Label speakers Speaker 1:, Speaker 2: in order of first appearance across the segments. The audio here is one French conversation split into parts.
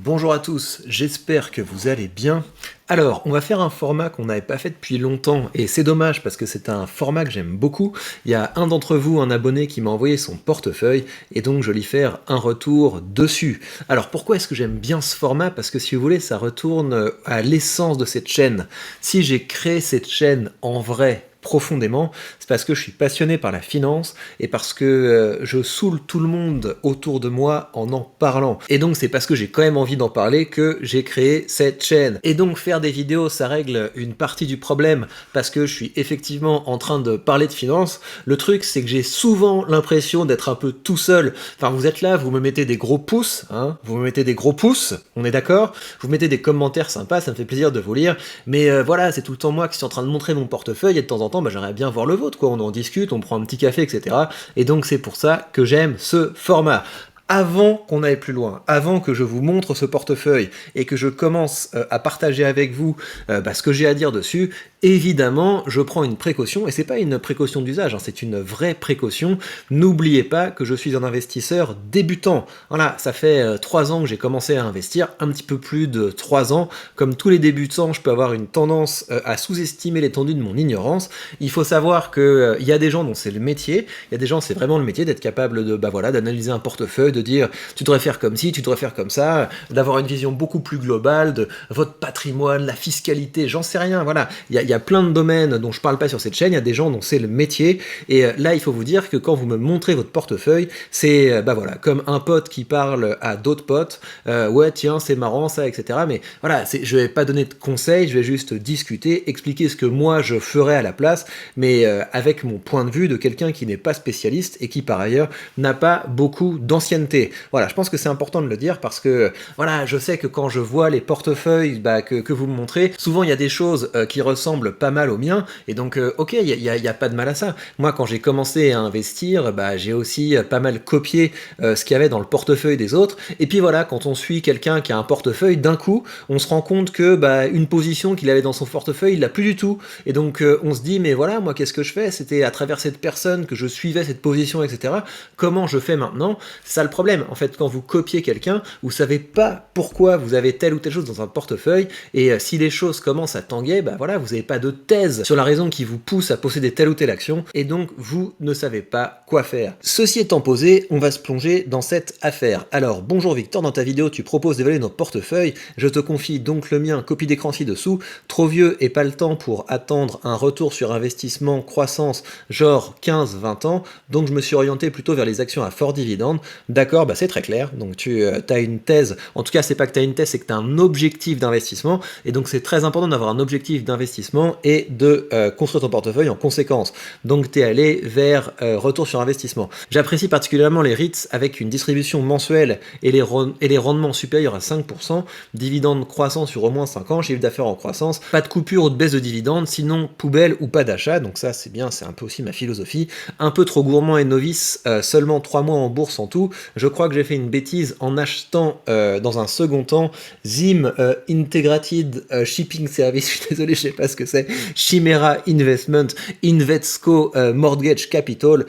Speaker 1: Bonjour à tous, j'espère que vous allez bien. Alors, on va faire un format qu'on n'avait pas fait depuis longtemps, et c'est dommage parce que c'est un format que j'aime beaucoup. Il y a un d'entre vous, un abonné, qui m'a envoyé son portefeuille, et donc je vais lui faire un retour dessus. Alors, pourquoi est-ce que j'aime bien ce format? Parce que si vous voulez, ça retourne à l'essence de cette chaîne. Si j'ai créé cette chaîne en vrai, profondément, c'est parce que je suis passionné par la finance et parce que je saoule tout le monde autour de moi en parlant. Et donc c'est parce que j'ai quand même envie d'en parler que j'ai créé cette chaîne. Et donc faire des vidéos, ça règle une partie du problème parce que je suis effectivement en train de parler de finance. Le truc, c'est que j'ai souvent l'impression d'être un peu tout seul. Enfin, vous êtes là, vous me mettez des gros pouces, hein, vous me mettez des gros pouces, on est d'accord? Vous mettez des commentaires sympas, ça me fait plaisir de vous lire, mais voilà, c'est tout le temps moi qui suis en train de montrer mon portefeuille et de temps en temps, bah, j'aimerais bien voir le vôtre, quoi. On en discute, on prend un petit café, etc. Et donc c'est pour ça que j'aime ce format. Avant qu'on aille plus loin, avant que je vous montre ce portefeuille et que je commence à partager avec vous ce que j'ai à dire dessus, évidemment, je prends une précaution, et c'est pas une précaution d'usage, hein, c'est une vraie précaution. N'oubliez pas que je suis un investisseur débutant. Voilà, ça fait 3 ans que j'ai commencé à investir, un petit peu plus de 3 ans. Comme tous les débutants, je peux avoir une tendance à sous-estimer l'étendue de mon ignorance. Il faut savoir que y a des gens dont c'est le métier, il y a des gens c'est vraiment le métier d'être capable de d'analyser un portefeuille, de dire tu devrais faire comme ci, tu devrais faire comme ça, d'avoir une vision beaucoup plus globale de votre patrimoine, la fiscalité, j'en sais rien, voilà. Il y a plein de domaines dont je parle pas sur cette chaîne, il y a des gens dont c'est le métier, et là il faut vous dire que quand vous me montrez votre portefeuille, c'est voilà, comme un pote qui parle à d'autres potes, ouais tiens c'est marrant ça, etc. Mais voilà, je vais pas donner de conseils, je vais juste discuter, expliquer ce que moi je ferais à la place, mais avec mon point de vue de quelqu'un qui n'est pas spécialiste et qui par ailleurs n'a pas beaucoup d'ancienneté. Voilà, je pense que c'est important de le dire parce que voilà, je sais que quand je vois les portefeuilles que vous me montrez, souvent il y a des choses qui ressemblent pas mal aux miens, et donc ok, il y a pas de mal à ça. Moi quand j'ai commencé à investir, j'ai aussi pas mal copié ce qu'il y avait dans le portefeuille des autres, et puis voilà, quand on suit quelqu'un qui a un portefeuille, d'un coup on se rend compte que une position qu'il avait dans son portefeuille, il l'a plus du tout, et donc on se dit mais voilà, moi qu'est-ce que je fais? C'était à travers cette personne que je suivais cette position, etc. Comment je fais maintenant? C'est ça le problème, en fait, quand vous copiez quelqu'un, vous savez pas pourquoi vous avez telle ou telle chose dans un portefeuille, et si les choses commencent à tanguer, voilà, vous n'avez pas de thèse sur la raison qui vous pousse à posséder telle ou telle action, et donc vous ne savez pas quoi faire. Ceci étant posé, on va se plonger dans cette affaire. Alors, bonjour Victor, dans ta vidéo tu proposes d'évaluer notre portefeuille, je te confie donc le mien, copie d'écran ci-dessous, trop vieux et pas le temps pour attendre un retour sur investissement croissance genre 15-20 ans, donc je me suis orienté plutôt vers les actions à fort dividende. D'accord, c'est très clair, donc tu as une thèse, en tout cas c'est pas que tu as une thèse, c'est que tu as un objectif d'investissement, et donc c'est très important d'avoir un objectif d'investissement et de construire ton portefeuille en conséquence. Donc tu es allé vers retour sur investissement. J'apprécie particulièrement les REITs avec une distribution mensuelle et les rendements supérieurs à 5%, dividendes croissants sur au moins 5 ans, chiffre d'affaires en croissance, pas de coupure ou de baisse de dividendes, sinon poubelle ou pas d'achat, donc ça c'est bien, c'est un peu aussi ma philosophie. Un peu trop gourmand et novice, seulement 3 mois en bourse en tout, je crois que j'ai fait une bêtise en achetant dans un second temps ZIM Integrated Shipping Service, je suis désolé, je sais pas ce que c'est, Chimera Investment, Invesco Mortgage Capital,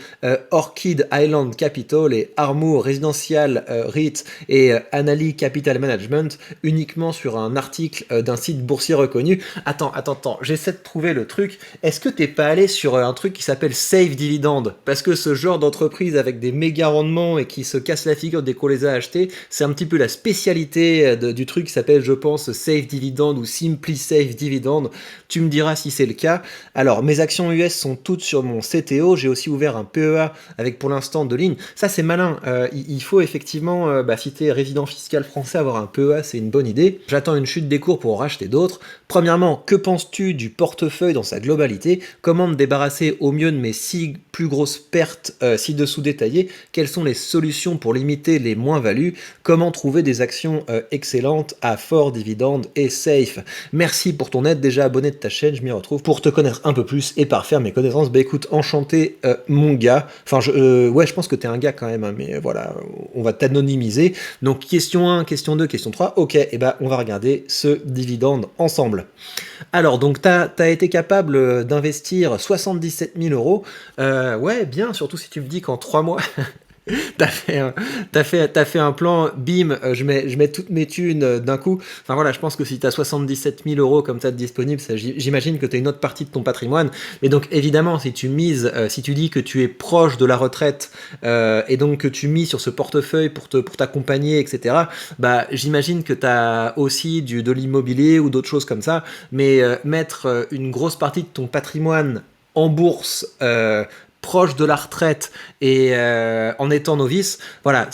Speaker 1: Orchid Island Capital et Armour Residential REIT et Anali Capital Management, uniquement sur un article d'un site boursier reconnu. Attends, j'essaie de trouver le truc. Est-ce que t'es pas allé sur un truc qui s'appelle Save Dividend? Parce que ce genre d'entreprise avec des méga rendements et qui se casse la figure dès qu'on les a achetés, c'est un petit peu la spécialité du truc qui s'appelle, je pense, Save Dividend ou Simply Save Dividend. Tu me diras si c'est le cas. Alors, mes actions US sont toutes sur mon CTO. J'ai aussi ouvert un PEA avec pour l'instant 2 lignes. Ça, c'est malin. Il faut effectivement, si t'es résident fiscal français, avoir un PEA, c'est une bonne idée. J'attends une chute des cours pour en racheter d'autres. Premièrement, que penses-tu du portefeuille dans sa globalité? Comment me débarrasser au mieux de mes 6 plus grosses pertes ci-dessous détaillées? Quelles sont les solutions pour limiter les moins-values? Comment trouver des actions excellentes à fort dividende et safe? Merci pour ton aide, déjà abonné de ta chaîne, je m'y retrouve pour te connaître un peu plus et parfaire mes connaissances. Écoute, enchanté mon gars. Enfin, je pense que t'es un gars quand même, hein, mais voilà, on va t'anonymiser. Donc question 1, question 2, question 3. Ok, et on va regarder ce dividende ensemble. Alors, donc, tu as été capable d'investir 77 000 euros. Ouais, bien, surtout si tu me dis qu'en 3 mois, T'as fait un plan, bim, je mets toutes mes thunes d'un coup. Enfin voilà, je pense que si t'as 77 000 euros comme ça de disponible, j'imagine que t'as une autre partie de ton patrimoine. Et donc évidemment, si tu mises, si tu dis que tu es proche de la retraite et donc que tu mises sur ce portefeuille pour t'accompagner, etc. Bah j'imagine que t'as aussi de l'immobilier ou d'autres choses comme ça. Mais mettre une grosse partie de ton patrimoine en bourse proche de la retraite et en étant novice, voilà,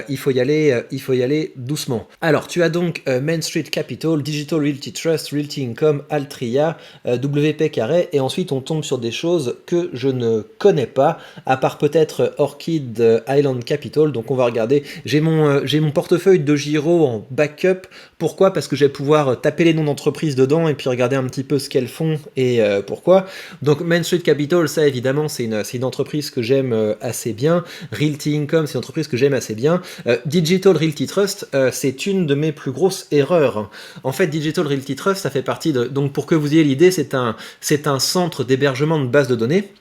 Speaker 1: il faut y aller doucement. Alors, tu as donc Main Street Capital, Digital Realty Trust, Realty Income, Altria, WP Carré, et ensuite on tombe sur des choses que je ne connais pas, à part peut-être Orchid Island Capital. Donc on va regarder. J'ai mon portefeuille de Giro en backup. Pourquoi? Parce que je vais pouvoir taper les noms d'entreprises dedans et puis regarder un petit peu ce qu'elles font et pourquoi. Donc Main Street Capital, ça évidemment, c'est une entreprise que j'aime assez bien. Realty Income, c'est une entreprise que j'aime assez bien. Digital Realty Trust, c'est une de mes plus grosses erreurs. En fait, Digital Realty Trust, ça fait partie de... Donc pour que vous ayez l'idée, c'est un centre d'hébergement de bases de données.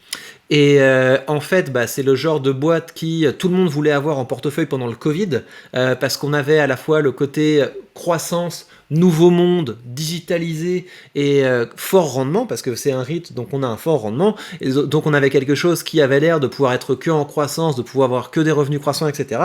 Speaker 1: Et en fait, bah, c'est le genre de boîte qui tout le monde voulait avoir en portefeuille pendant le Covid, parce qu'on avait à la fois le côté croissance, nouveau monde, digitalisé et fort rendement, parce que c'est un REIT, donc on a un fort rendement, et donc on avait quelque chose qui avait l'air de pouvoir être que en croissance, de pouvoir avoir que des revenus croissants, etc.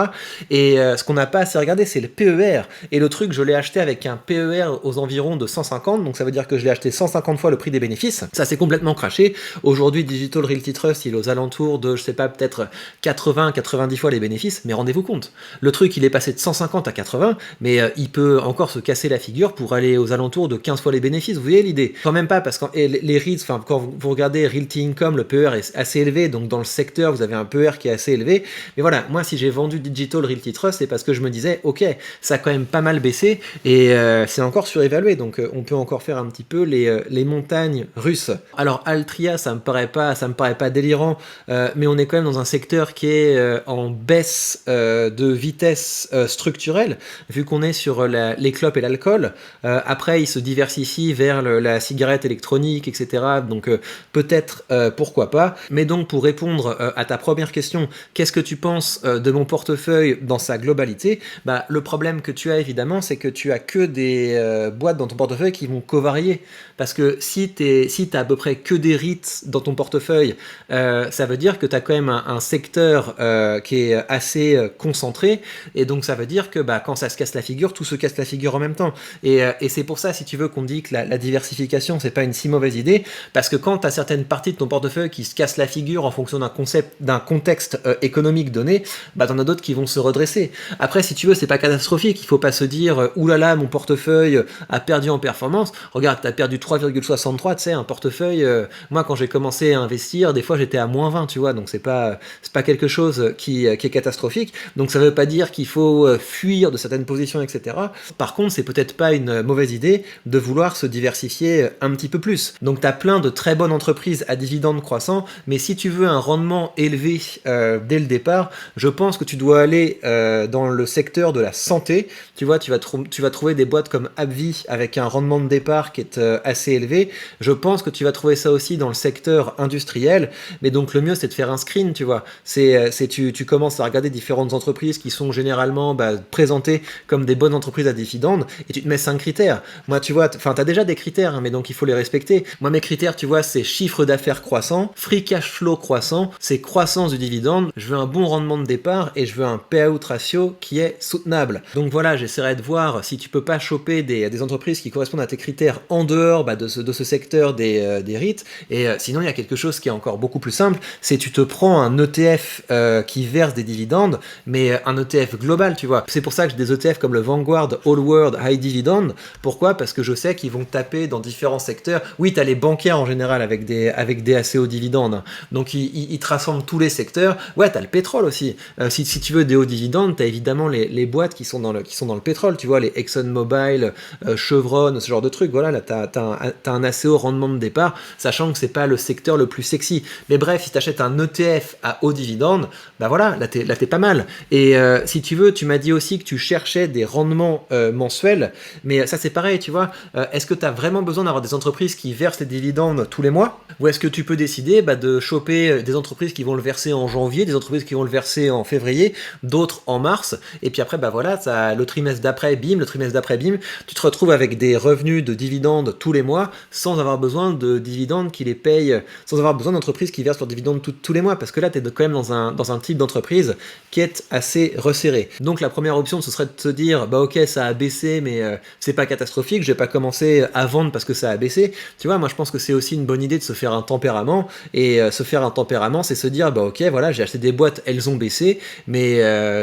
Speaker 1: Et ce qu'on n'a pas assez regardé, c'est le PER. Et le truc, je l'ai acheté avec un PER aux environs de 150, donc ça veut dire que je l'ai acheté 150 fois le prix des bénéfices. Ça s'est complètement craché. Aujourd'hui, Digital Realty Trust, il est aux alentours de, je sais pas, peut-être 80-90 fois les bénéfices, mais rendez-vous compte, le truc, il est passé de 150 à 80, mais il peut encore se casser la figure pour aller aux alentours de 15 fois les bénéfices, vous voyez l'idée? Quand même pas, parce que les REITs, enfin, quand vous regardez Realty Income, le PER est assez élevé, donc dans le secteur, vous avez un PER qui est assez élevé, mais voilà, moi, si j'ai vendu Digital Realty Trust, c'est parce que je me disais, ok, ça a quand même pas mal baissé, et c'est encore surévalué, donc on peut encore faire un petit peu les montagnes russes. Alors, Altria, ça me paraît pas délirant, mais on est quand même dans un secteur qui est en baisse de vitesse structurelle, vu qu'on est sur les clopes et l'alcool. Après, il se diversifie vers la cigarette électronique, etc. Donc peut-être pourquoi pas. Mais donc pour répondre à ta première question, qu'est-ce que tu penses de mon portefeuille dans sa globalité? Bah, le problème que tu as évidemment, c'est que tu as que des boîtes dans ton portefeuille qui vont covarier. Parce que si t'as à peu près que des REITs dans ton portefeuille, ça veut dire que tu as quand même un secteur qui est assez concentré, et donc ça veut dire que bah, quand ça se casse la figure, tout se casse la figure en même temps. Et c'est pour ça, si tu veux, qu'on dit que la diversification, c'est pas une si mauvaise idée, parce que quand tu as certaines parties de ton portefeuille qui se cassent la figure en fonction d'un contexte économique donné, bah t'en as d'autres qui vont se redresser. Après, si tu veux, c'est pas catastrophique, il faut pas se dire oulala, mon portefeuille a perdu en performance. Regarde, t'as perdu 3,63, tu sais, un portefeuille, moi quand j'ai commencé à investir, des fois j'étais à -20, tu vois, donc c'est pas quelque chose qui est catastrophique. Donc ça veut pas dire qu'il faut fuir de certaines positions, etc. Par contre, c'est peut-être pas une mauvaise idée de vouloir se diversifier un petit peu plus. Donc tu as plein de très bonnes entreprises à dividendes croissants, mais si tu veux un rendement élevé dès le départ, je pense que tu dois aller dans le secteur de la santé. Tu vois, tu vas trouver des boîtes comme AbbVie avec un rendement de départ qui est assez élevé. Je pense que tu vas trouver ça aussi dans le secteur industriel, mais donc le mieux c'est de faire un screen, tu vois. Tu commences à regarder différentes entreprises qui sont généralement présentées comme des bonnes entreprises à dividendes, et tu te mets 5 critères. Moi, tu vois, enfin, t'as déjà des critères, hein, mais donc il faut les respecter. Moi, mes critères, tu vois, c'est chiffre d'affaires croissant, free cash flow croissant, c'est croissance du dividende, je veux un bon rendement de départ, et je veux un payout ratio qui est soutenable. Donc voilà, j'essaierai de voir si tu peux pas choper des entreprises qui correspondent à tes critères en dehors de ce secteur des REIT, et sinon, il y a quelque chose qui est encore beaucoup plus simple, c'est tu te prends un ETF qui verse des dividendes, mais un ETF global, tu vois. C'est pour ça que j'ai des ETF comme le Vanguard All World High Dividend. Pourquoi? Parce que je sais qu'ils vont taper dans différents secteurs. Oui, t'as les bancaires en général avec des assez hauts dividendes. Donc ils te rassemblent tous les secteurs. Ouais, t'as le pétrole aussi. Si tu veux des hauts dividendes, t'as évidemment les boîtes qui sont dans le pétrole. Tu vois, les ExxonMobil, Chevron, ce genre de trucs. Voilà, là t'as un assez haut rendement de départ, sachant que c'est pas le secteur le plus sexy. Mais bref, si t'achètes un ETF à haut dividende, bah voilà, là t'es pas mal. Et si tu veux, tu m'as dit aussi que tu cherchais des rendements mensuels. Mais ça, c'est pareil, tu vois. Est-ce que tu as vraiment besoin d'avoir des entreprises qui versent les dividendes tous les mois? Ou est-ce que tu peux décider de choper des entreprises qui vont le verser en janvier, des entreprises qui vont le verser en février, d'autres en mars, et puis après, voilà, le trimestre d'après, bim, le trimestre d'après, bim, tu te retrouves avec des revenus de dividendes tous les mois sans avoir besoin de dividendes qui les payent, sans avoir besoin d'entreprises qui versent leurs dividendes tous les mois, parce que là, tu es quand même dans un type d'entreprise qui est assez resserré. Donc la première option, ce serait de se dire, ok, ça a baissé, mais c'est pas catastrophique, je vais pas commencer à vendre parce que ça a baissé. Tu vois, moi je pense que c'est aussi une bonne idée de se faire un tempérament, et se faire un tempérament, c'est se dire, ok, voilà, j'ai acheté des boîtes, elles ont baissé, mais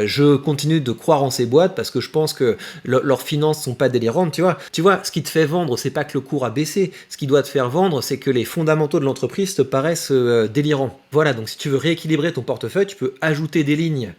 Speaker 1: je continue de croire en ces boîtes parce que je pense que leurs finances sont pas délirantes, tu vois. Tu vois, ce qui te fait vendre, c'est pas que le cours a baissé, ce qui doit te faire vendre, c'est que les fondamentaux de l'entreprise te paraissent délirants. Voilà, donc si tu veux rééquilibrer ton portefeuille, tu peux ajouter des lignes,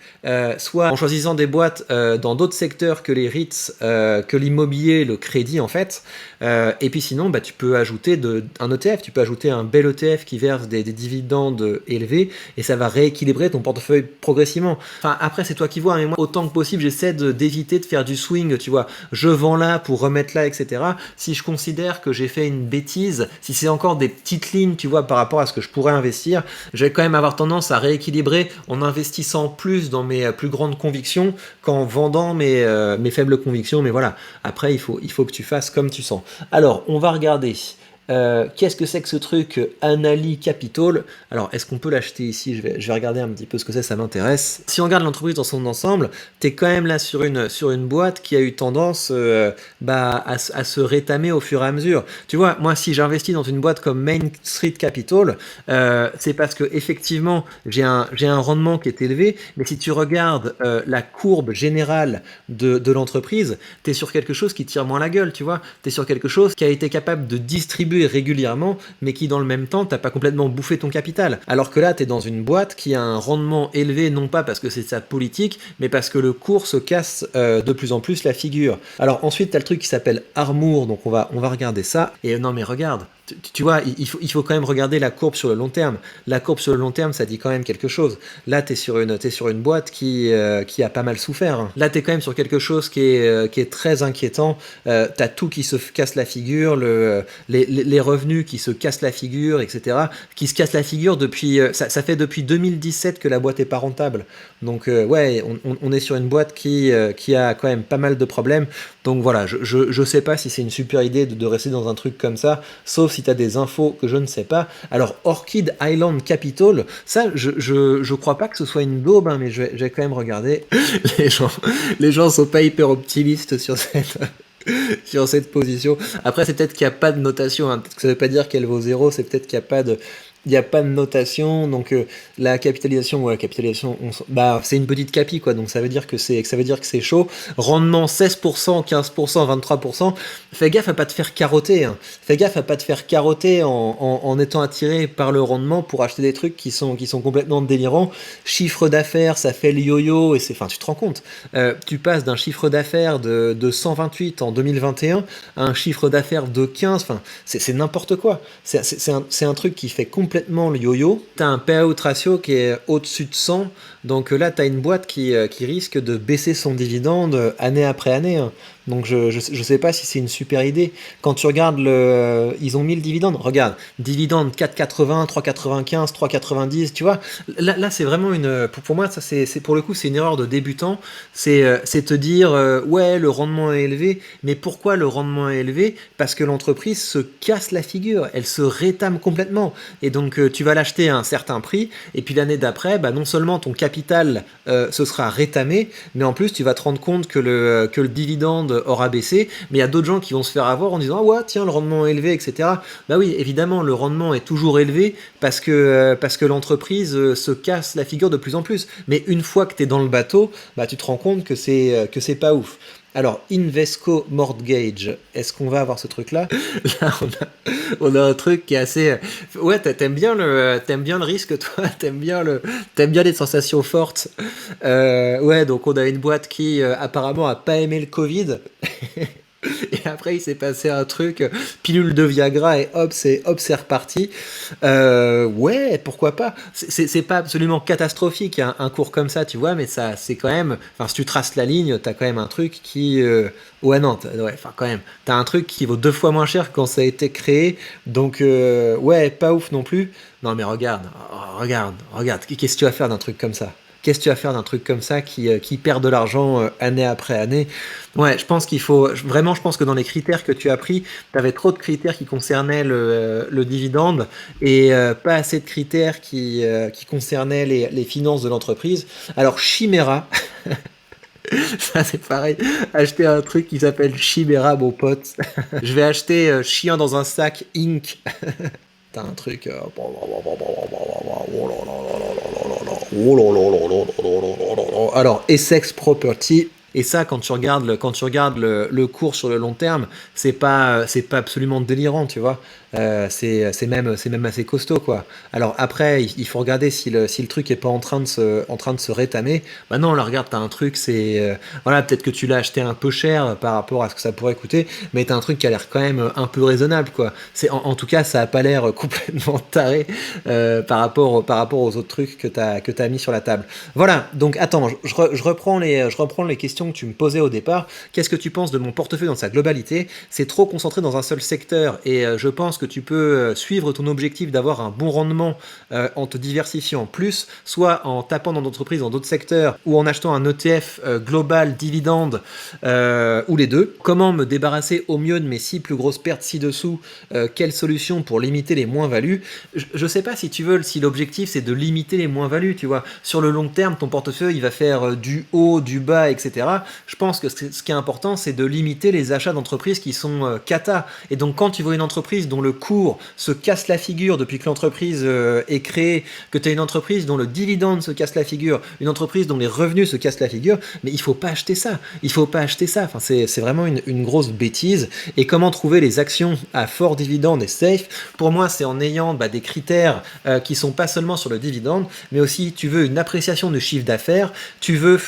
Speaker 1: soit en choisissant des boîtes dans d'autres secteurs que les REITs, que l'immobilier, le crédit en fait, et puis sinon, tu peux ajouter un ETF, tu peux ajouter un bel ETF qui verse des dividendes élevés, et ça va rééquilibrer ton portefeuille progressivement. Enfin, après, c'est toi qui vois, mais moi, autant que possible, j'essaie d'éviter de faire du swing, tu vois. Je vends là pour remettre là, etc. Si je considère que j'ai fait une bêtise, si c'est encore des petites lignes, tu vois, par rapport à ce que je pourrais investir, je vais quand même avoir tendance à rééquilibrer en investissant plus dans mes plus grandes convictions qu'en vendant mes faibles convictions. Mais voilà, après, il faut que tu fasses comme tu sens. Alors, on va regarder. Qu'est-ce que c'est que ce truc Annaly Capital? Alors, est-ce qu'on peut l'acheter ici? Je vais regarder un petit peu ce que c'est, ça m'intéresse. Si on regarde l'entreprise dans son ensemble, t'es quand même là sur une boîte qui a eu tendance à se rétamer au fur et à mesure. Tu vois, moi, si j'investis dans une boîte comme Main Street Capital, c'est parce que effectivement, j'ai un rendement qui est élevé, mais si tu regardes la courbe générale de l'entreprise, t'es sur quelque chose qui tire moins la gueule, tu vois. T'es sur quelque chose qui a été capable de distribuer régulièrement, mais qui dans le même temps, t'as pas complètement bouffé ton capital. Alors que là, t'es dans une boîte qui a un rendement élevé, non pas parce que c'est sa politique, mais parce que le cours se casse de plus en plus la figure. Alors ensuite, t'as le truc qui s'appelle Armour, donc on va regarder ça. Et non mais regarde, tu vois, il faut quand même regarder la courbe sur le long terme. La courbe sur le long terme, ça dit quand même quelque chose. Là, t'es sur une boîte qui a pas mal souffert. Là, t'es quand même sur quelque chose qui est très inquiétant. T'as tout qui se casse la figure, les revenus qui se cassent la figure, etc. Qui se cassent la figure depuis... ça fait depuis 2017 que la boîte est pas rentable. Donc ouais, on est sur une boîte qui a quand même pas mal de problèmes. Donc voilà, je sais pas si c'est une super idée de rester dans un truc comme ça, sauf si tu as des infos que je ne sais pas. Alors Orchid Island Capital, ça je crois pas que ce soit une daube, mais je vais quand même regarder. Les gens sont pas hyper optimistes sur cette position. Après, c'est peut-être qu'il n'y a pas de notation, hein. Peut-être que ça veut pas dire qu'elle vaut zéro, c'est peut-être qu'il n'y a pas de... Il n'y a pas de notation, donc la capitalisation, c'est une petite capi, quoi, donc ça veut dire que c'est chaud. Rendement 16%, 15%, 23%. Fais gaffe à pas te faire carotter, hein. Fais gaffe à pas te faire carotter en étant attiré par le rendement pour acheter des trucs qui sont complètement délirants. Chiffre d'affaires, ça fait le yo-yo, et tu te rends compte, tu passes d'un chiffre d'affaires de 128 en 2021 à un chiffre d'affaires de 15, c'est n'importe quoi. C'est un truc qui fait complètement le yo-yo. Tu as un payout ratio qui est au-dessus de 100, donc là tu as une boîte qui risque de baisser son dividende année après année, hein. Donc je sais pas si c'est une super idée. Quand tu regardes ils ont mis le dividende. Regarde, dividende 4,80, 3,95, 3,90, tu vois. Là c'est vraiment pour moi, ça c'est pour le coup, c'est une erreur de débutant. C'est te dire, ouais, le rendement est élevé, mais pourquoi le rendement est élevé? Parce que l'entreprise se casse la figure, elle se rétame complètement. Et donc tu vas l'acheter à un certain prix, et puis l'année d'après, non seulement ton capital se sera rétamé, mais en plus tu vas te rendre compte que le dividende aura baissé, mais il y a d'autres gens qui vont se faire avoir en disant ah ouais tiens le rendement est élevé, etc. Bah oui, évidemment le rendement est toujours élevé parce que l'entreprise se casse la figure de plus en plus, mais une fois que tu es dans le bateau, tu te rends compte que c'est pas ouf. Alors, Invesco Mortgage, est-ce qu'on va avoir ce truc-là? Là, on a un truc qui est assez... Ouais, t'aimes bien le risque, toi. T'aimes bien les sensations fortes. Ouais, donc on a une boîte qui apparemment a pas aimé le Covid. Et après, il s'est passé un truc, pilule de Viagra et hop, c'est reparti. Ouais, pourquoi pas. C'est pas absolument catastrophique un cours comme ça, tu vois, mais ça, c'est quand même. Enfin, si tu traces la ligne, t'as quand même un truc qui. Ouais, non, ouais, enfin, quand même. T'as un truc qui vaut 2 fois moins cher quand ça a été créé. Donc, ouais, pas ouf non plus. Non, mais regarde, regarde. Qu'est-ce que tu vas faire d'un truc comme ça? Qu'est-ce que tu vas faire d'un truc comme ça qui perd de l'argent année après année? Ouais, je pense qu'il faut. Vraiment, je pense que dans les critères que tu as pris, tu avais trop de critères qui concernaient le dividende et pas assez de critères qui concernaient les finances de l'entreprise. Alors, Chimera, ça c'est pareil. Acheter un truc qui s'appelle Chimera, mon pote. Je vais acheter Chien dans un sac Inc. T'as un truc. Alors, Essex Property. Et ça, quand tu regardes le cours sur le long terme, c'est pas absolument délirant, tu vois. C'est même assez costaud, quoi. Alors après, il faut regarder si le truc est pas en train de se rétamer. Bah non, là, regarde, t'as un truc, voilà, peut-être que tu l'as acheté un peu cher par rapport à ce que ça pourrait coûter, mais t'as un truc qui a l'air quand même un peu raisonnable, quoi. En tout cas, ça a pas l'air complètement taré par rapport aux autres trucs que t'as mis sur la table. Voilà, donc attends, je reprends les questions que tu me posais au départ. Qu'est-ce que tu penses de mon portefeuille dans sa globalité? C'est trop concentré dans un seul secteur et je pense que tu peux suivre ton objectif d'avoir un bon rendement en te diversifiant plus, soit en tapant dans d'entreprises dans d'autres secteurs ou en achetant un ETF global dividende ou les deux. Comment me débarrasser au mieux de mes 6 plus grosses pertes ci-dessous? Quelle solution pour limiter les moins-values? Je sais pas si tu veux, si l'objectif c'est de limiter les moins-values, tu vois. Sur le long terme, ton portefeuille il va faire du haut, du bas, etc. Je pense que ce qui est important, c'est de limiter les achats d'entreprises qui sont cata. Et donc quand tu vois une entreprise dont le cours se casse la figure depuis que l'entreprise est créée, que tu as une entreprise dont le dividende se casse la figure, une entreprise dont les revenus se cassent la figure, mais il faut pas acheter ça. Il faut pas acheter ça. Enfin, c'est vraiment une grosse bêtise. Et comment trouver les actions à fort dividende et safe? Pour moi, c'est en ayant des critères qui sont pas seulement sur le dividende, mais aussi tu veux une appréciation du chiffre d'affaires, tu veux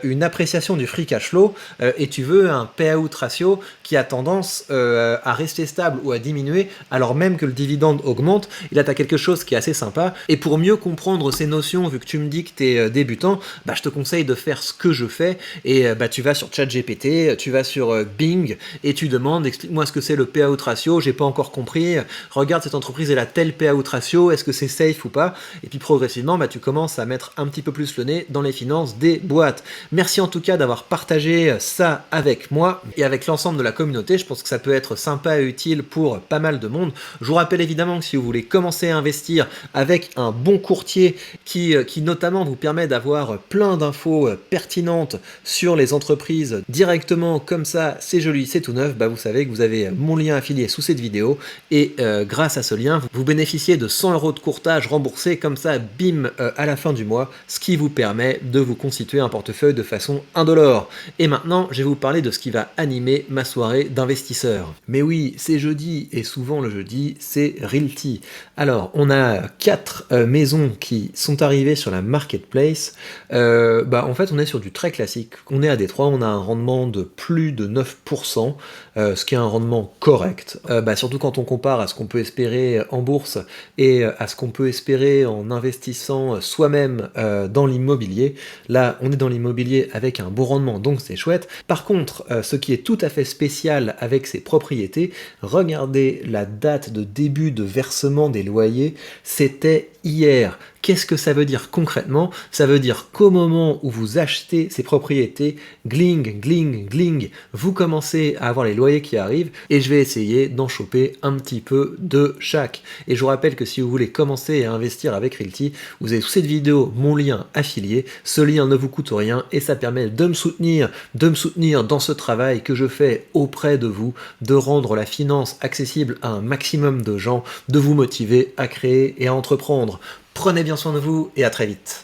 Speaker 1: une appréciation du free cash flow et tu veux un payout ratio qui a tendance à rester stable ou à diminuer alors même que le dividende augmente. Et là, tu as quelque chose qui est assez sympa. Et pour mieux comprendre ces notions, vu que tu me dis que tu es débutant, je te conseille de faire ce que je fais. Et tu vas sur ChatGPT, tu vas sur Bing et tu demandes, explique-moi ce que c'est le payout ratio, j'ai pas encore compris. Regarde, cette entreprise, elle a tel payout ratio, est-ce que c'est safe ou pas? Et puis progressivement, tu commences à mettre un petit peu plus le nez dans les finances des boîtes. Merci en tout cas d'avoir partagé ça avec moi et avec l'ensemble de la communauté. Je pense que ça peut être sympa et utile pour pas mal de monde. Je vous rappelle évidemment que si vous voulez commencer à investir avec un bon courtier qui notamment vous permet d'avoir plein d'infos pertinentes sur les entreprises directement comme ça, c'est joli, c'est tout neuf, vous savez que vous avez mon lien affilié sous cette vidéo et grâce à ce lien, vous bénéficiez de 100 € de courtage remboursé comme ça, bim, à la fin du mois, ce qui vous permet de vous constituer un portefeuille de façon indolore. Et maintenant, je vais vous parler de ce qui va animer ma soirée d'investisseur. Mais oui, c'est jeudi et souvent le jeudi, c'est Realty. Alors, on a 4 maisons qui sont arrivées sur la marketplace. En fait, on est sur du très classique. On est à Détroit, on a un rendement de plus de 9%, ce qui est un rendement correct. Surtout quand on compare à ce qu'on peut espérer en bourse et à ce qu'on peut espérer en investissant soi-même dans l'immobilier. Là, on est dans l'immobilier avec un beau rendement, donc c'est chouette. Par contre, ce qui est tout à fait spécial avec ces propriétés, regardez la date de début de versement des loyers, c'était hier. Qu'est-ce que ça veut dire concrètement? Ça veut dire qu'au moment où vous achetez ces propriétés, gling, gling, gling, vous commencez à avoir les loyers qui arrivent et je vais essayer d'en choper un petit peu de chaque. Et je vous rappelle que si vous voulez commencer à investir avec Realty, vous avez sous cette vidéo mon lien affilié. Ce lien ne vous coûte rien et ça permet de me soutenir dans ce travail que je fais auprès de vous, de rendre la finance accessible à un maximum de gens, de vous motiver à créer et à entreprendre. Prenez bien soin de vous et à très vite.